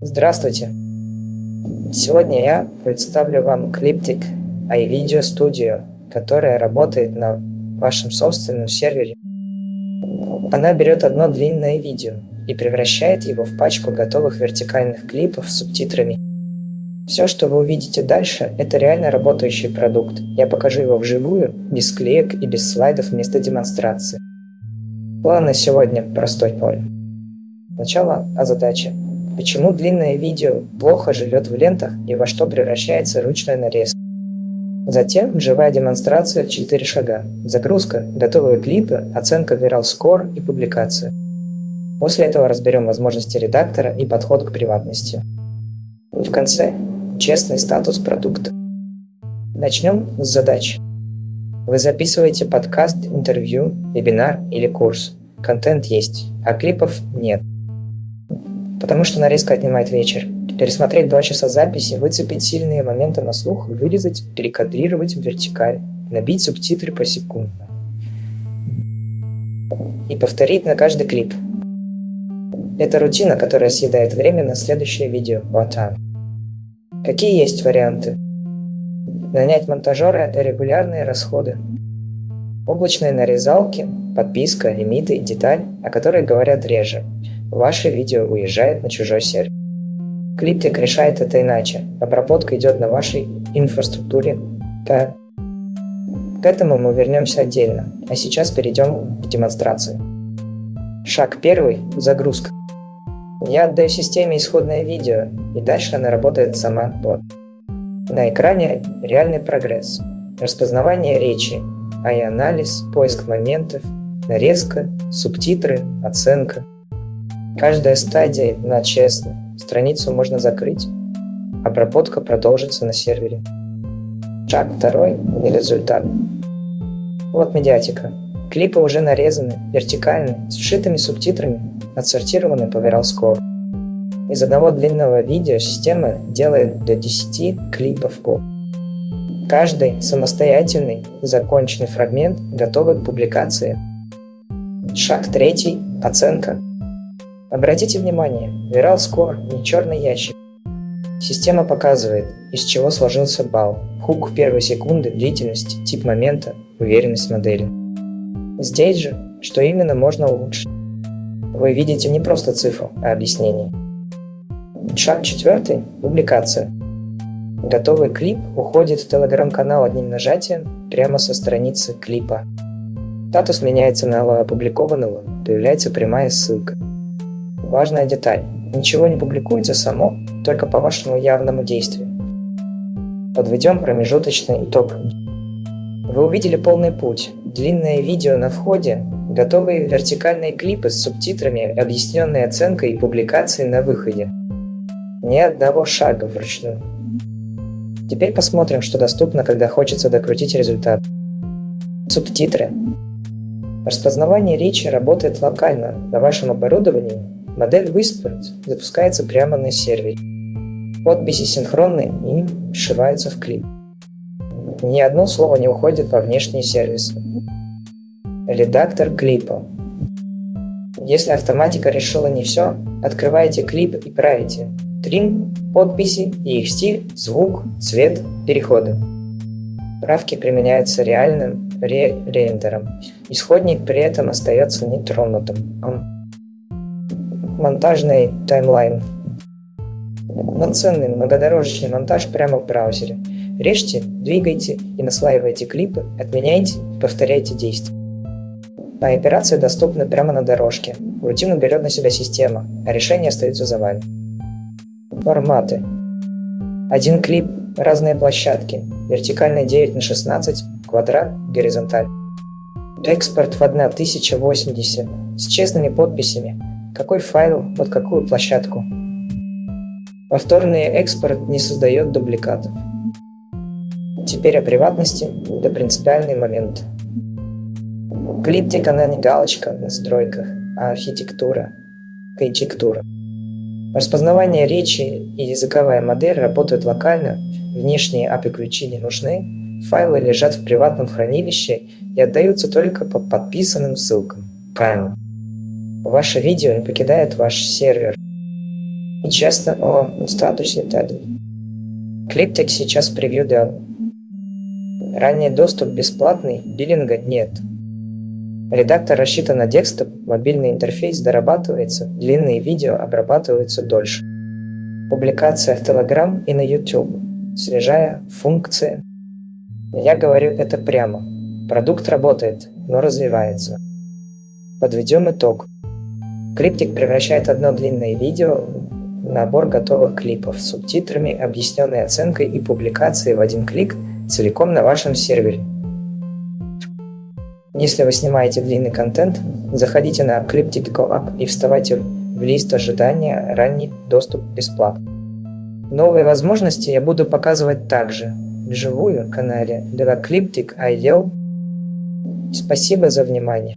Здравствуйте! Сегодня я представлю вам Cliptic iVideo Studio, которая работает на вашем собственном сервере. Она берет одно длинное видео и превращает его в пачку готовых вертикальных клипов с субтитрами. Все, что вы увидите дальше, это реально работающий продукт. Я покажу его вживую, без склеек и без слайдов вместо демонстрации. План на сегодня простой. Сначала о задаче. Почему длинное видео плохо живет в лентах и во что превращается ручная нарезка? Затем живая демонстрация в 4 шага. Загрузка, готовые клипы, оценка Viral Score и публикация. После этого разберем возможности редактора и подход к приватности. И в конце честный статус продукта. Начнем с задач. Вы записываете подкаст, интервью, вебинар или курс. Контент есть, а клипов нет. Потому что нарезка отнимает вечер. Пересмотреть 2 часа записи, выцепить сильные моменты на слух, вырезать, перекадрировать в вертикаль, набить субтитры посекундно. И повторить на каждый клип. Это рутина, которая съедает время на следующее видео. Какие есть варианты? Нанять монтажера – это регулярные расходы. Облачные нарезалки, подписка, лимиты, деталь, о которой говорят реже. Ваше видео уезжает на чужой сервер. Cliptic решает это иначе. Обработка идет на вашей инфраструктуре. К этому мы вернемся отдельно, а сейчас перейдем к демонстрации. Шаг 1 – загрузка. Я отдаю системе исходное видео, и дальше она работает сама. На экране реальный прогресс. Распознавание речи, AI-анализ, поиск моментов, нарезка, субтитры, оценка. Каждая стадия на честно. Страницу можно закрыть. Обработка продолжится на сервере. Шаг 2 и результат. Вот медиатика. Клипы уже нарезаны, вертикальны, с вшитыми субтитрами, отсортированы по Viral Score. Из одного длинного видео система делает до 10 клипов в год. Каждый самостоятельный, законченный фрагмент готовы к публикации. Шаг 3 – оценка. Обратите внимание, Viral Score не черный ящик. Система показывает, из чего сложился балл, хук первой секунды, длительность, тип момента, уверенность модели. Здесь же, что именно можно улучшить. Вы видите не просто цифру, а объяснение. Шаг 4 – публикация. Готовый клип уходит в телеграм-канал одним нажатием прямо со страницы клипа. Статус меняется на опубликованного, появляется прямая ссылка. Важная деталь. Ничего не публикуется само, только по вашему явному действию. Подведем промежуточный итог. Вы увидели полный путь. Длинное видео на входе, готовые вертикальные клипы с субтитрами, объясненной оценкой и публикацией на выходе. Ни одного шага вручную. Теперь посмотрим, что доступно, когда хочется докрутить результат. Субтитры. Распознавание речи работает локально на вашем оборудовании. Модель Whisper запускается прямо на сервере. Подписи синхронны и сшиваются в клип. Ни одно слово не уходит во внешние сервисы. Редактор клипа. Если автоматика решила не все, открываете клип и правите. Трим, подписи и их стиль, звук, цвет, переходы. Правки применяются реальным рендером. Исходник при этом остается нетронутым. Монтажный таймлайн. Полноценный многодорожечный монтаж прямо в браузере. Режьте, двигайте и наслаивайте клипы, отменяйте, повторяйте действия. А операции доступны прямо на дорожке. Рутину берет на себя система, а решения остаются за вами. Форматы. Один клип, разные площадки. Вертикально 9:16, квадрат, горизонталь. Экспорт в 1080 с честными подписями. Какой файл под какую площадку. Повторный экспорт не создает дубликатов. Теперь о приватности до принципиальный момент. Cliptic она не галочка в настройках, а архитектура, конъюнктура. Распознавание речи и языковая модель работают локально, внешние API-ключи не нужны, файлы лежат в приватном хранилище и отдаются только по подписанным ссылкам. Правильно. Ваше видео не покидает ваш сервер. И часто о статусе TED. Cliptech сейчас превью дел. Ранний доступ бесплатный, биллинга нет. Редактор рассчитан на десктоп, мобильный интерфейс дорабатывается, длинные видео обрабатываются дольше. Публикация в Telegram и на YouTube. Свежая функция. Я говорю это прямо. Продукт работает, но развивается. Подведем итог. Cliptech превращает одно длинное видео в набор готовых клипов с субтитрами, объясненной оценкой и публикацией в один клик целиком на вашем сервере. Если вы снимаете длинный контент, заходите на Cliptech.co.app и вставайте в лист ожидания «Ранний доступ бесплатно». Новые возможности я буду показывать также вживую в канале для Cliptech IDEO. Спасибо за внимание.